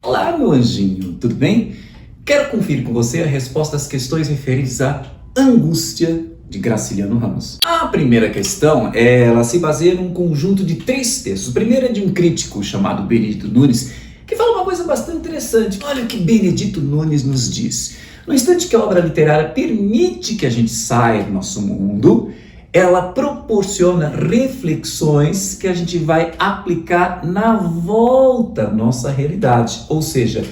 Olá, meu anjinho, tudo bem? Quero conferir com você a resposta às questões referentes à angústia de Graciliano Ramos. A primeira questão, ela se baseia num conjunto de 3 textos. O primeiro é de um crítico chamado Benedito Nunes, que fala uma coisa bastante interessante. Olha o que Benedito Nunes nos diz. No instante que a obra literária permite que a gente saia do nosso mundo, ela proporciona reflexões que a gente vai aplicar na volta à nossa realidade. Ou seja,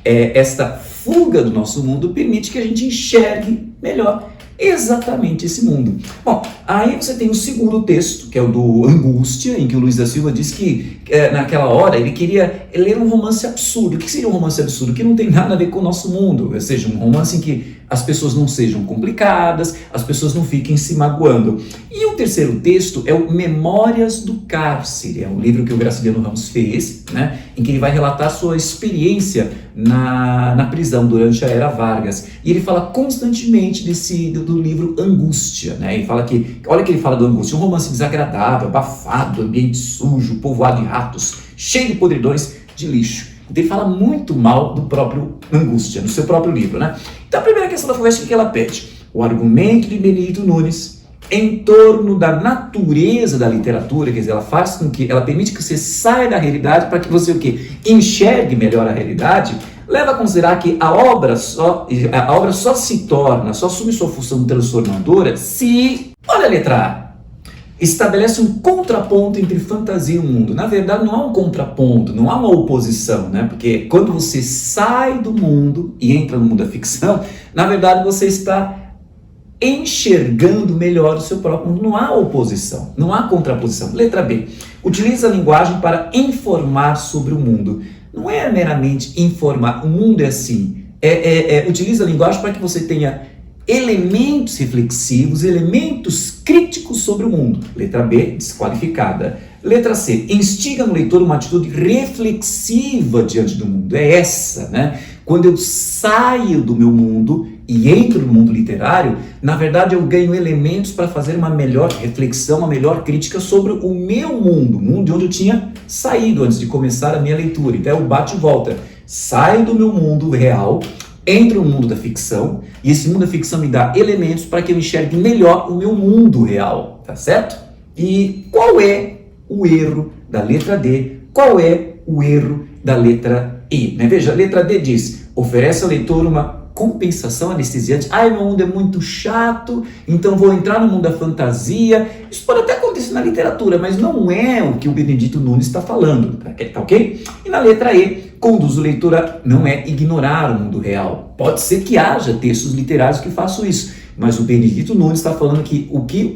esta fuga do nosso mundo permite que a gente enxergue melhor exatamente esse mundo. Bom, aí você tem o segundo texto, que é o do Angústia, em que o Luiz da Silva diz que naquela hora ele queria ler um romance absurdo. O que seria um romance absurdo? Que não tem nada a ver com o nosso mundo, ou seja, um romance em que as pessoas não sejam complicadas, as pessoas não fiquem se magoando. E o terceiro texto é o Memórias do Cárcere, é um livro que o Graciliano Ramos fez, né, em que ele vai relatar sua experiência na prisão durante a Era Vargas. E ele fala constantemente do livro Angústia, né? Ele fala que, olha que ele fala do Angústia, um romance desagradável, abafado, ambiente sujo, povoado de ratos, cheio de podridões de lixo. Então ele fala muito mal do próprio Angústia, no seu próprio livro, né? Então a primeira questão da FUVEST, o que ela pede? O argumento de Benedito Nunes em torno da natureza da literatura, quer dizer, ela faz com que, ela permite que você saia da realidade para que você o quê? Enxergue melhor a realidade, leva a considerar que a obra só se torna, só assume sua função transformadora se, olha a letra A, estabelece um contraponto entre fantasia e o mundo. Na verdade, não há um contraponto, não há uma oposição, né? Porque quando você sai do mundo e entra no mundo da ficção, na verdade você está enxergando melhor o seu próprio mundo. Não há oposição, não há contraposição. Letra B. Utiliza a linguagem para informar sobre o mundo. Não é meramente informar, o mundo é assim. Utiliza a linguagem para que você tenha elementos reflexivos, elementos críticos sobre o mundo. Letra B, desqualificada. Letra C, instiga no leitor uma atitude reflexiva diante do mundo. É essa, né? Quando eu saio do meu mundo e entro no mundo literário, na verdade eu ganho elementos para fazer uma melhor reflexão, uma melhor crítica sobre o meu mundo, o mundo de onde eu tinha saído antes de começar a minha leitura. Então é o bate e volta. Saio do meu mundo real, entro no mundo da ficção, e esse mundo da ficção me dá elementos para que eu enxergue melhor o meu mundo real, tá certo? E qual é o erro da letra D? Qual é o erro da letra E? Né? Veja, a letra D diz, oferece ao leitor uma compensação anestesiante. Ai, meu mundo é muito chato, então vou entrar no mundo da fantasia. Isso pode até acontecer na literatura, mas não é o que o Benedito Nunes está falando, tá ok? E na letra E, conduz o leitor a não é ignorar o mundo real. Pode ser que haja textos literários que façam isso, mas o Benedito Nunes está falando que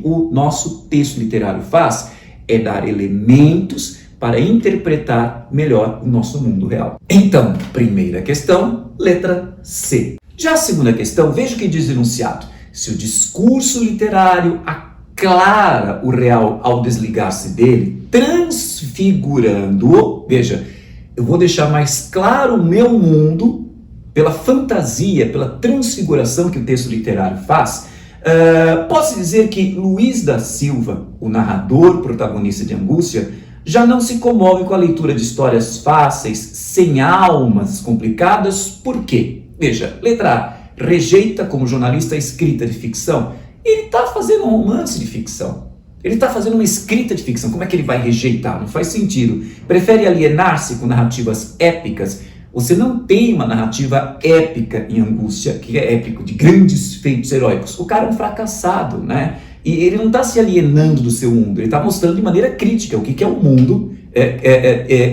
o nosso texto literário faz é dar elementos para interpretar melhor o nosso mundo real. Então, primeira questão, letra C. Já a segunda questão, veja o que diz o enunciado. Se o discurso literário aclara o real ao desligar-se dele, transfigurando-o, veja, eu vou deixar mais claro o meu mundo pela fantasia, pela transfiguração que o texto literário faz. Posso dizer que Luiz da Silva, o narrador protagonista de Angústia, já não se comove com a leitura de histórias fáceis, sem almas complicadas. Por quê? Veja, letra A, rejeita como jornalista a escrita de ficção. Ele está fazendo um romance de ficção. Ele está fazendo uma escrita de ficção. Como é que ele vai rejeitar? Não faz sentido. Prefere alienar-se com narrativas épicas. Você não tem uma narrativa épica em Angústia, que é épico, de grandes feitos heróicos. O cara é um fracassado, né? E ele não está se alienando do seu mundo. Ele está mostrando de maneira crítica o que é o mundo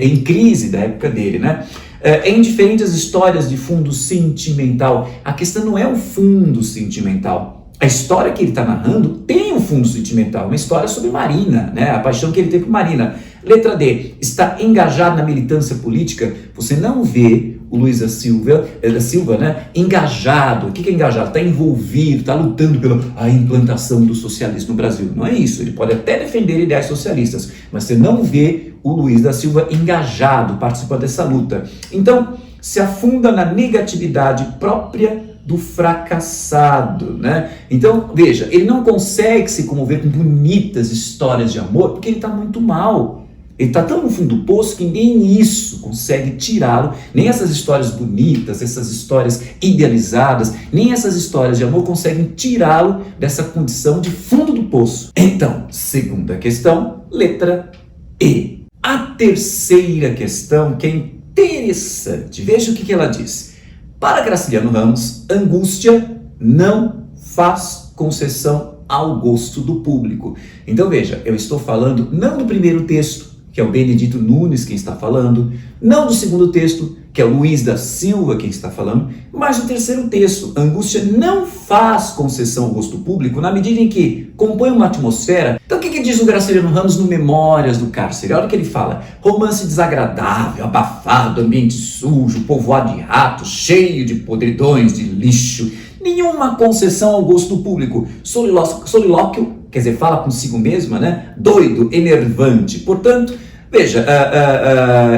em crise da época dele, né? É indiferente às histórias de fundo sentimental. A questão não é o fundo sentimental. A história que ele está narrando tem um fundo sentimental, uma história sobre Marina, né? A paixão que ele tem por Marina. Letra D, está engajado na militância política. Você não vê o Luiz da Silva, né, engajado. O que é engajado? Está envolvido, está lutando pela implantação do socialismo no Brasil. Não é isso. Ele pode até defender ideais socialistas, mas você não vê o Luiz da Silva engajado, participando dessa luta. Então, se afunda na negatividade própria do fracassado, né? Então, veja, ele não consegue se comover com bonitas histórias de amor porque ele está muito mal. Ele está tão no fundo do poço que nem isso consegue tirá-lo, nem essas histórias bonitas, essas histórias idealizadas, nem essas histórias de amor conseguem tirá-lo dessa condição de fundo do poço. Então, segunda questão, letra E. A terceira questão, que é interessante, veja o que ela diz. Para Graciliano Ramos, angústia não faz concessão ao gosto do público. Então veja, eu estou falando não do primeiro texto, que é o Benedito Nunes quem está falando, não do segundo texto, que é o Luiz da Silva quem está falando, mas do terceiro texto. Angústia não faz concessão ao gosto público na medida em que compõe uma atmosfera. Então o que diz o Graciliano Ramos no Memórias do Cárcere? Olha o que ele fala: romance desagradável, abafado, ambiente sujo, povoado de ratos, cheio de podridões, de lixo, nenhuma concessão ao gosto público, solilóquio, quer dizer, fala consigo mesma, né? Doido, enervante. Portanto, veja,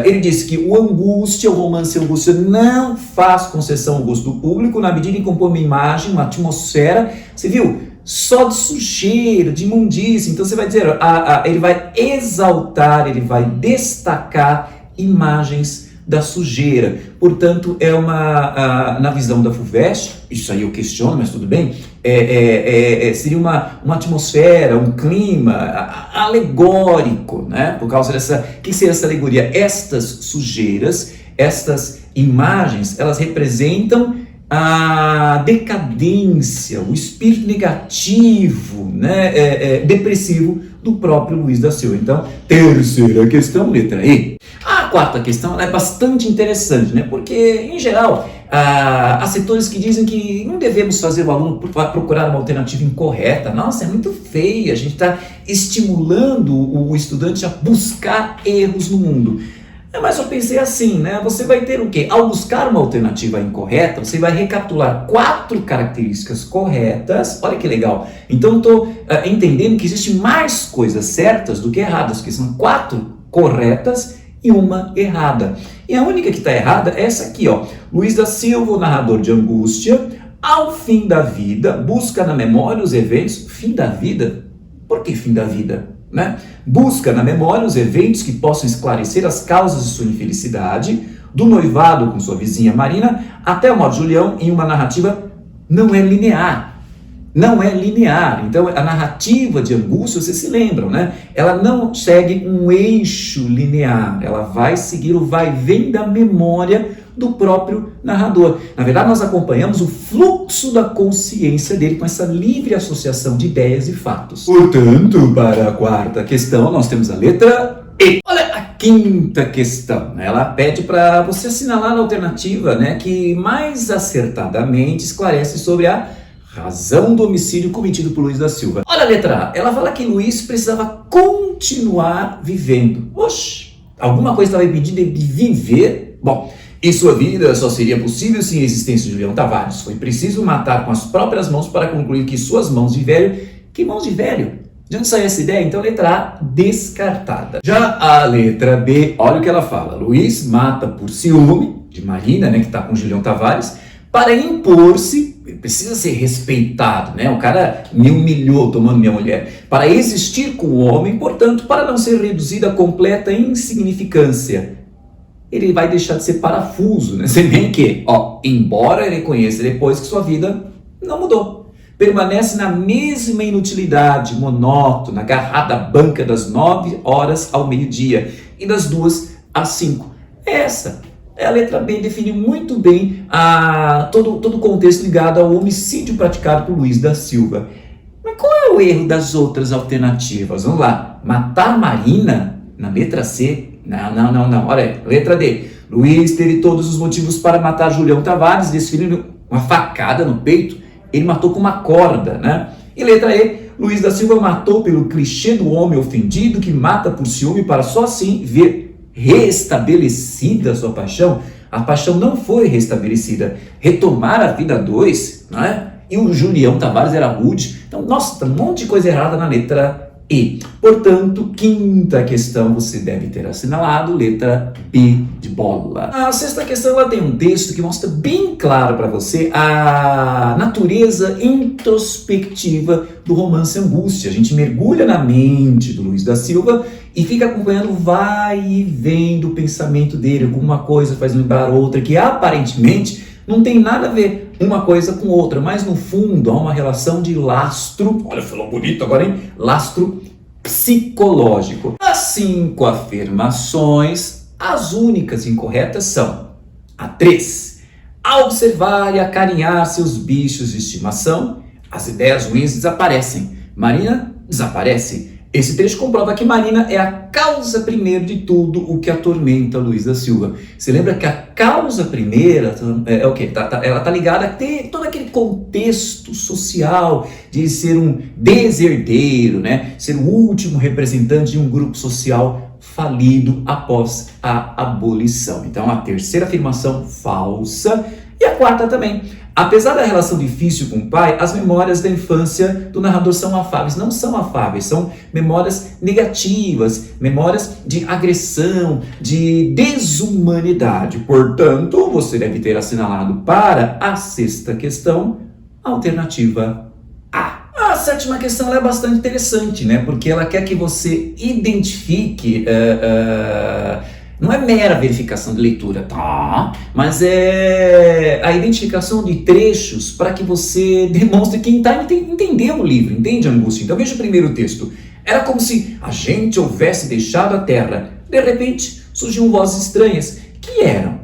ele disse que o romance angústia não faz concessão ao gosto do público na medida em que compõe uma imagem, uma atmosfera, você viu? Só de sujeira, de imundícia. Então você vai dizer, ele vai exaltar, ele vai destacar imagens da sujeira. Portanto, na visão da FUVEST, isso aí eu questiono, mas tudo bem, seria uma atmosfera, um clima alegórico, né? Por causa dessa, o que seria essa alegoria? Estas sujeiras, estas imagens, elas representam a decadência, o espírito negativo, né? Depressivo do próprio Luiz da Silva. Então, terceira questão, letra E. A quarta questão é bastante interessante, né? Porque, em geral, há setores que dizem que não devemos fazer o aluno procurar uma alternativa incorreta. Nossa, é muito feio, a gente está estimulando o estudante a buscar erros no mundo. Mas eu pensei assim, né? Você vai ter o quê? Ao buscar uma alternativa incorreta, você vai recapitular 4 características corretas. Olha que legal. Então, estou entendendo que existem mais coisas certas do que erradas, que são 4 corretas e uma errada. E a única que está errada é essa aqui, ó. Luiz da Silva, o narrador de angústia, ao fim da vida, busca na memória os eventos. Fim da vida? Por que fim da vida? Né? Busca na memória os eventos que possam esclarecer as causas de sua infelicidade, do noivado com sua vizinha Marina até a morte de Julião, em uma narrativa não é linear. Não é linear. Então, a narrativa de angústia, vocês se lembram, né? Ela não segue um eixo linear. Ela vai seguir o vai-vem da memória do próprio narrador. Na verdade, nós acompanhamos o fluxo da consciência dele com essa livre associação de ideias e fatos. Portanto, para a quarta questão, nós temos a letra E. Olha a quinta questão, né? Ela pede para você assinalar a alternativa, né, que mais acertadamente esclarece sobre a razão do homicídio cometido por Luiz da Silva. Olha a letra A. Ela fala que Luiz precisava continuar vivendo. Oxe, alguma coisa estava impedindo ele de viver? Bom, em sua vida só seria possível sem a existência de Julião Tavares. Foi preciso matar com as próprias mãos para concluir que suas mãos de velho... Que mãos de velho? De onde saiu essa ideia? Então, letra A, descartada. Já a letra B, olha o que ela fala. Luiz mata por ciúme de Marina, né, que está com Julião Tavares, para impor-se. Ele precisa ser respeitado, né? O cara me humilhou tomando minha mulher. Para existir com o homem, portanto, para não ser reduzido a completa insignificância. Ele vai deixar de ser parafuso, né? Se bem que, embora ele reconheça depois que sua vida não mudou. Permanece na mesma inutilidade, monótona, agarrada à banca das 9 horas ao meio-dia e das 2 às 5. Essa a letra B define muito bem todo o contexto ligado ao homicídio praticado por Luiz da Silva. Mas qual é o erro das outras alternativas? Vamos lá. Matar Marina na letra C? Não. Olha aí, letra D. Luiz teve todos os motivos para matar Julião Tavares, desferindo uma facada no peito. Ele matou com uma corda, né? E letra E. Luiz da Silva matou pelo clichê do homem ofendido que mata por ciúme para só assim ver restabelecida a sua paixão. A paixão não foi restabelecida. Retomar a vida a dois, né? E o Julião Tavares era rude. Então, nossa, tem um monte de coisa errada na letra E. Portanto, quinta questão você deve ter assinalado, letra B de bola. A sexta questão ela tem um texto que mostra bem claro para você a natureza introspectiva do romance Angústia. A gente mergulha na mente do Luiz da Silva e fica acompanhando vai e vem do pensamento dele. Alguma coisa faz lembrar outra que aparentemente não tem nada a ver uma coisa com outra, mas no fundo há uma relação de lastro, olha, falou bonito agora, hein? Lastro psicológico. As 5 afirmações, as únicas incorretas são a 3. Ao observar e acarinhar seus bichos de estimação, as ideias ruins desaparecem. Marina desaparece. Esse trecho comprova que Marina é a causa primeira de tudo o que atormenta Luiz da Silva. Você lembra que a causa primeira é o quê? Ela está ligada a ter todo aquele contexto social de ser um desherdeiro, né? Ser o último representante de um grupo social falido após a abolição. Então a terceira afirmação falsa e a quarta também. Apesar da relação difícil com o pai, as memórias da infância do narrador são afáveis. Não são afáveis, são memórias negativas, memórias de agressão, de desumanidade. Portanto, você deve ter assinalado para a sexta questão, a alternativa A. A sétima questão ela é bastante interessante, né? Porque ela quer que você identifique... Não é mera verificação de leitura, tá? Mas é a identificação de trechos para que você demonstre quem está entendendo o livro, entende a angústia? Então veja o primeiro texto. Era como se a gente houvesse deixado a terra. De repente, surgiam vozes estranhas. Que eram?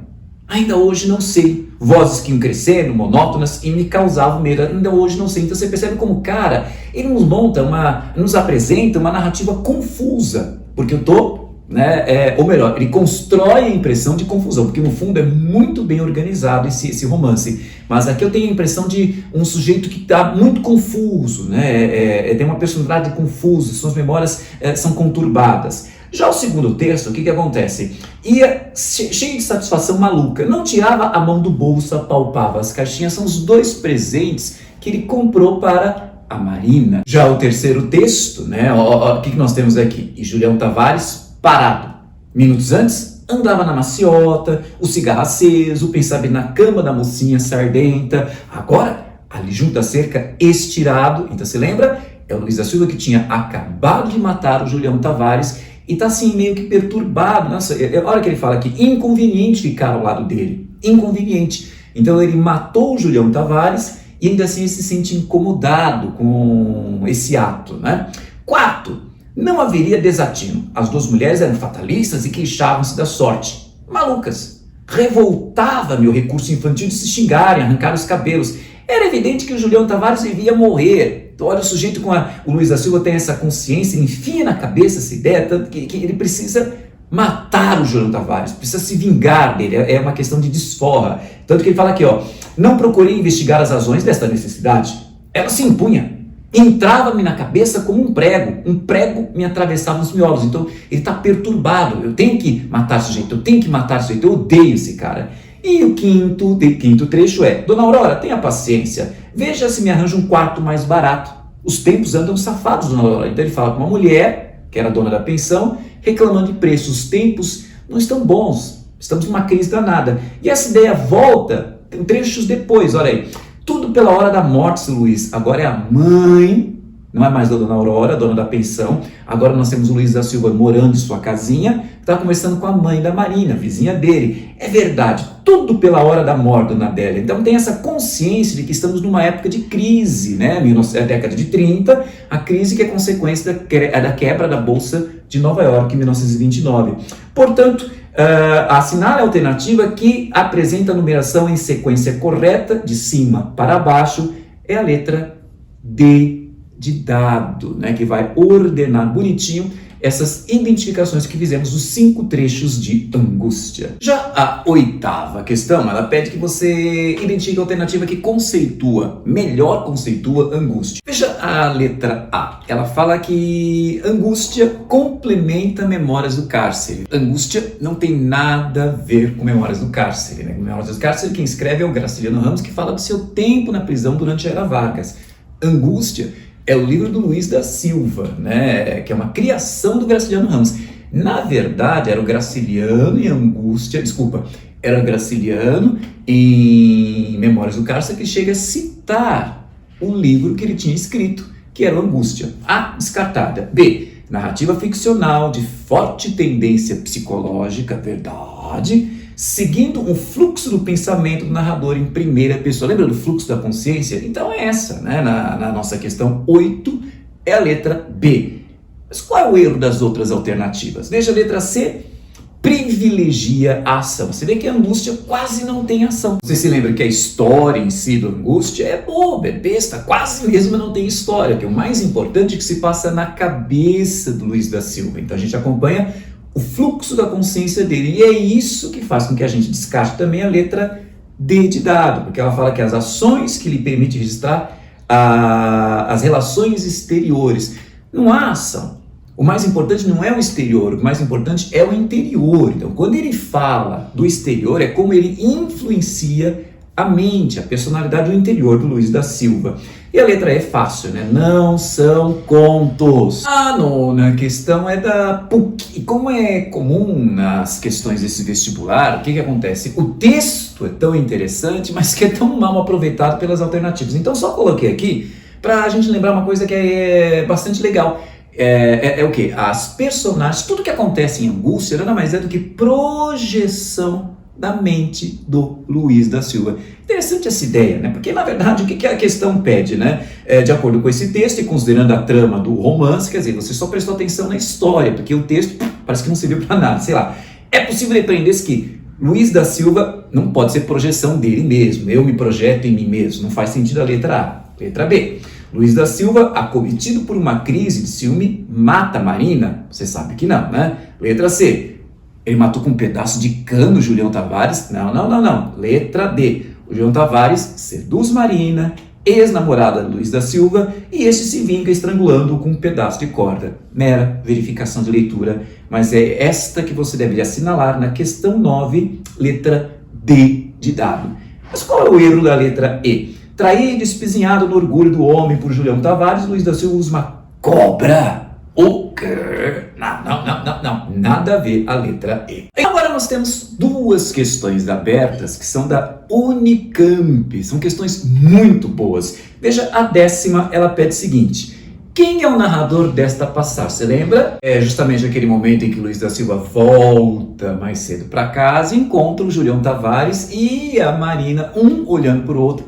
Ainda hoje não sei. Vozes que iam crescendo, monótonas e me causavam medo. Ainda hoje não sei. Então você percebe como o cara, ele nos apresenta uma narrativa confusa. Porque eu tô... ou melhor, ele constrói a impressão de confusão, porque no fundo é muito bem organizado esse romance, mas aqui eu tenho a impressão de um sujeito que está muito confuso, tem uma personalidade confusa, suas memórias são conturbadas. Já o segundo texto, o que acontece? Ia cheio de satisfação maluca, não tirava a mão do bolso, apalpava as caixinhas, são os 2 presentes que ele comprou para a Marina. Já o terceiro texto, o que nós temos aqui? E Julião Tavares parado. Minutos antes, andava na maciota, o cigarro aceso, pensava na cama da mocinha sardenta. Agora, ali junto à cerca, estirado. Então, você lembra? É o Luiz da Silva que tinha acabado de matar o Julião Tavares e está assim meio que perturbado. Nossa, olha que ele fala aqui, inconveniente ficar ao lado dele. Inconveniente. Então, ele matou o Julião Tavares e ainda assim ele se sente incomodado com esse ato, né? Quarto, não haveria desatino. As 2 mulheres eram fatalistas e queixavam-se da sorte. Malucas. Revoltava-me o recurso infantil de se xingarem, arrancar os cabelos. Era evidente que o Julião Tavares devia morrer. Então, olha, o sujeito o Luiz da Silva tem essa consciência, enfia na cabeça essa ideia, tanto que ele precisa matar o Julião Tavares, precisa se vingar dele, é uma questão de desforra. Tanto que ele fala aqui, não procurei investigar as razões desta necessidade. Ela se impunha. Entrava-me na cabeça como um prego me atravessava os miolos. Então ele está perturbado, eu tenho que matar esse sujeito, eu odeio esse cara. E o quinto trecho é: Dona Aurora, tenha paciência, veja se me arranja um quarto mais barato. Os tempos andam safados, Dona Aurora. Então ele fala com uma mulher, que era dona da pensão, reclamando de preço. Os tempos não estão bons, estamos numa crise danada. E essa ideia volta trechos depois, olha aí. Tudo pela hora da morte, seu Luiz. Agora é a mãe, não é mais a Dona Aurora, dona da pensão. Agora nós temos o Luiz da Silva morando em sua casinha, está conversando com a mãe da Marina, vizinha dele. É verdade, tudo pela hora da morte, Dona Adélia. Então tem essa consciência de que estamos numa época de crise, a década de 30, a crise que é consequência da quebra da Bolsa de Nova York em 1929. Portanto, assinale a alternativa que apresenta a numeração em sequência correta, de cima para baixo, é a letra D de dado, né, que vai ordenar bonitinho essas identificações que fizemos dos 5 trechos de angústia. Já a 8ª questão, ela pede que você identifique a alternativa que melhor conceitua angústia. Veja a letra A. Ela fala que angústia complementa Memórias do Cárcere. Angústia não tem nada a ver com Memórias do Cárcere, né? Memórias do Cárcere, quem escreve é o Graciliano Ramos, que fala do seu tempo na prisão durante a Era Vargas. Angústia é o livro do Luiz da Silva, né, que é uma criação do Graciliano Ramos. Na verdade, era o Graciliano em Memórias do Cárcere que chega a citar o livro que ele tinha escrito, que era o Angústia. A, descartada. B, narrativa ficcional de forte tendência psicológica, verdade, seguindo um fluxo do pensamento do narrador em primeira pessoa. Lembra do fluxo da consciência? Então é essa, né? Na nossa questão 8 é a letra B. Mas qual é o erro das outras alternativas? Veja a letra C, privilegia a ação. Você vê que a angústia quase não tem ação. Você se lembra que a história em si do angústia é boba, é besta, quase mesmo não tem história, que é o mais importante que se passa na cabeça do Luiz da Silva. Então a gente acompanha o fluxo da consciência dele. E é isso que faz com que a gente descarte também a letra D de dado, porque ela fala que as ações que lhe permitem registrar as relações exteriores. Não há ação. O mais importante não é o exterior, o mais importante é o interior. Então, quando ele fala do exterior, é como ele influencia a mente, a personalidade do interior do Luiz da Silva. E a letra E é fácil, né? Não são contos. A 9ª questão é da PUC. E como é comum nas questões desse vestibular, o que acontece? O texto é tão interessante, mas que é tão mal aproveitado pelas alternativas. Então só coloquei aqui para a gente lembrar uma coisa que é bastante legal. É o quê? As personagens, tudo que acontece em angústia nada mais é do que projeção da mente do Luiz da Silva. Interessante essa ideia, né? Porque, na verdade, o que a questão pede, né? De acordo com esse texto e considerando a trama do romance, quer dizer, você só prestou atenção na história, porque o texto parece que não serviu para nada, sei lá. É possível depreender-se que Luiz da Silva não pode ser projeção dele mesmo. Eu me projeto em mim mesmo. Não faz sentido a letra A. Letra B. Luiz da Silva, acometido por uma crise de ciúme, mata Marina? Você sabe que não, né? Letra C. Ele matou com um pedaço de cano Julião Tavares? Não. Letra D. O Julião Tavares seduz Marina, ex-namorada de Luiz da Silva, e este se vinga estrangulando com um pedaço de corda. Mera verificação de leitura, mas é esta que você deveria assinalar na questão 9, letra D de dado. Mas qual é o erro da letra E? Traído e espizinhado no orgulho do homem por Julião Tavares, Luiz da Silva usa uma cobra. O quê? Não. Nada a ver a letra E. Agora nós temos 2 questões abertas que são da Unicamp. São questões muito boas. Veja, a 10ª, ela pede o seguinte. Quem é o narrador desta passagem? Você lembra? É justamente aquele momento em que Luiz da Silva volta mais cedo para casa e encontra o Julião Tavares e a Marina, um olhando para o outro,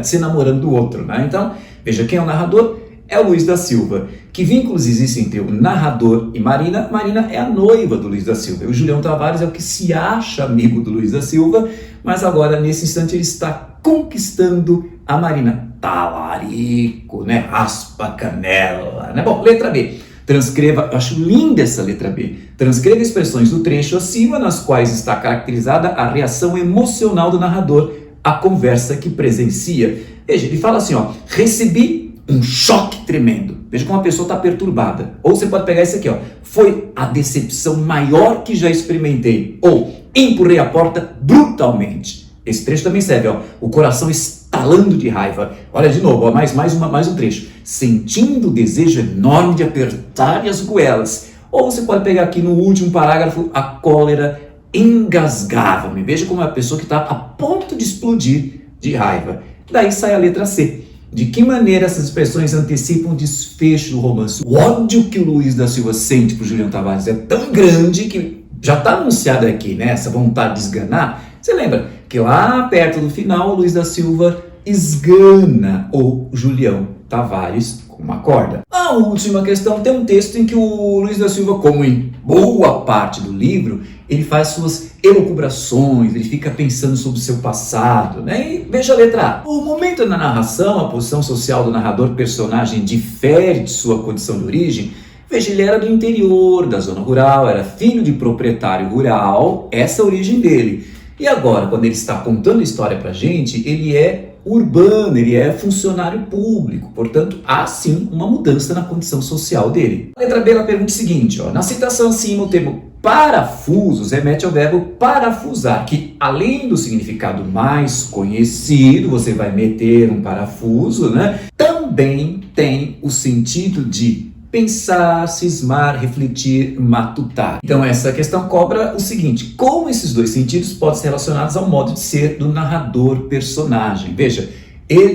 se namorando do outro, né? Então, veja, quem é o narrador? É o Luiz da Silva. Que vínculos existem entre o narrador e Marina? Marina é a noiva do Luiz da Silva. E o Julião Tavares é o que se acha amigo do Luiz da Silva, mas agora, nesse instante, ele está conquistando a Marina. Talarico, né? Raspa a canela, né? Bom, letra B. Transcreva, eu acho linda essa letra B. Transcreva expressões do trecho acima, nas quais está caracterizada a reação emocional do narrador à conversa que presencia. Veja, ele fala assim, ó, recebi um choque tremendo. Veja como a pessoa está perturbada. Ou você pode pegar esse aqui, ó, foi a decepção maior que já experimentei. Ou empurrei a porta brutalmente. Esse trecho também serve, ó, o coração estalando de raiva. Olha de novo, ó, mais um trecho. Sentindo o desejo enorme de apertar as goelas. Ou você pode pegar aqui no último parágrafo, a cólera engasgava-me. Veja como é a pessoa que está a ponto de explodir de raiva. Daí sai a letra C. De que maneira essas expressões antecipam o desfecho do romance? O ódio que o Luiz da Silva sente por Julião Tavares é tão grande que já está anunciado aqui, né? Essa vontade de esganar. Você lembra que lá perto do final, o Luiz da Silva esgana o Julião Tavares como uma corda. A última questão tem um texto em que o Luiz da Silva, como em boa parte do livro, ele faz suas elucubrações, ele fica pensando sobre o seu passado, né? E veja a letra A. O momento da narração, a posição social do narrador-personagem difere de sua condição de origem. Veja, ele era do interior, da zona rural, era filho de proprietário rural, essa é a origem dele. E agora, quando ele está contando a história pra gente, ele é urbano, ele é funcionário público, portanto, há sim uma mudança na condição social dele. A letra B, ela pergunta o seguinte, na citação acima, o termo parafusos remete ao verbo parafusar, que além do significado mais conhecido, você vai meter um parafuso, né? Também tem o sentido de pensar, cismar, refletir, matutar. Então essa questão cobra o seguinte: como esses dois sentidos podem ser relacionados ao modo de ser do narrador-personagem? Veja,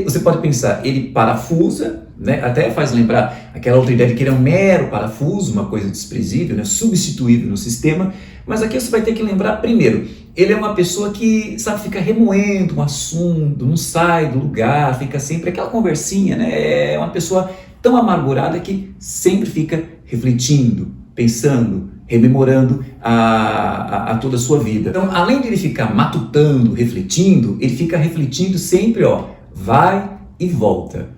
você pode pensar, ele parafusa, né? Até faz lembrar aquela outra ideia de que ele é um mero parafuso, uma coisa desprezível, né? Substituível no sistema, mas aqui você vai ter que lembrar primeiro, ele é uma pessoa que, sabe, fica remoendo um assunto, não sai do lugar, fica sempre aquela conversinha, né? É uma pessoa tão amargurada que sempre fica refletindo, pensando, rememorando a toda a sua vida. Então, além de ele ficar matutando, refletindo, ele fica refletindo sempre, vai e volta,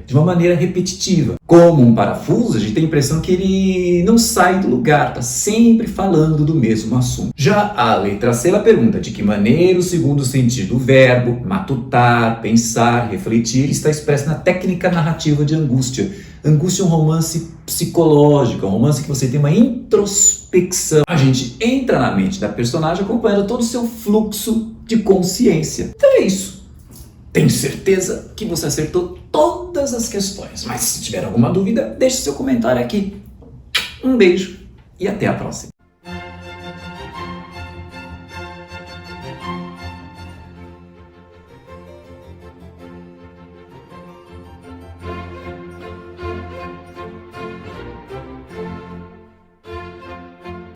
de uma maneira repetitiva. Como um parafuso, a gente tem a impressão que ele não sai do lugar, está sempre falando do mesmo assunto. Já a letra C, ela pergunta de que maneira o segundo sentido do verbo, matutar, pensar, refletir, está expresso na técnica narrativa de Angústia. Angústia é um romance psicológico, é um romance que você tem uma introspecção. A gente entra na mente da personagem acompanhando todo o seu fluxo de consciência. Então é isso. Tenho certeza que você acertou todas as questões, mas se tiver alguma dúvida, deixe seu comentário aqui. Um beijo e até a próxima.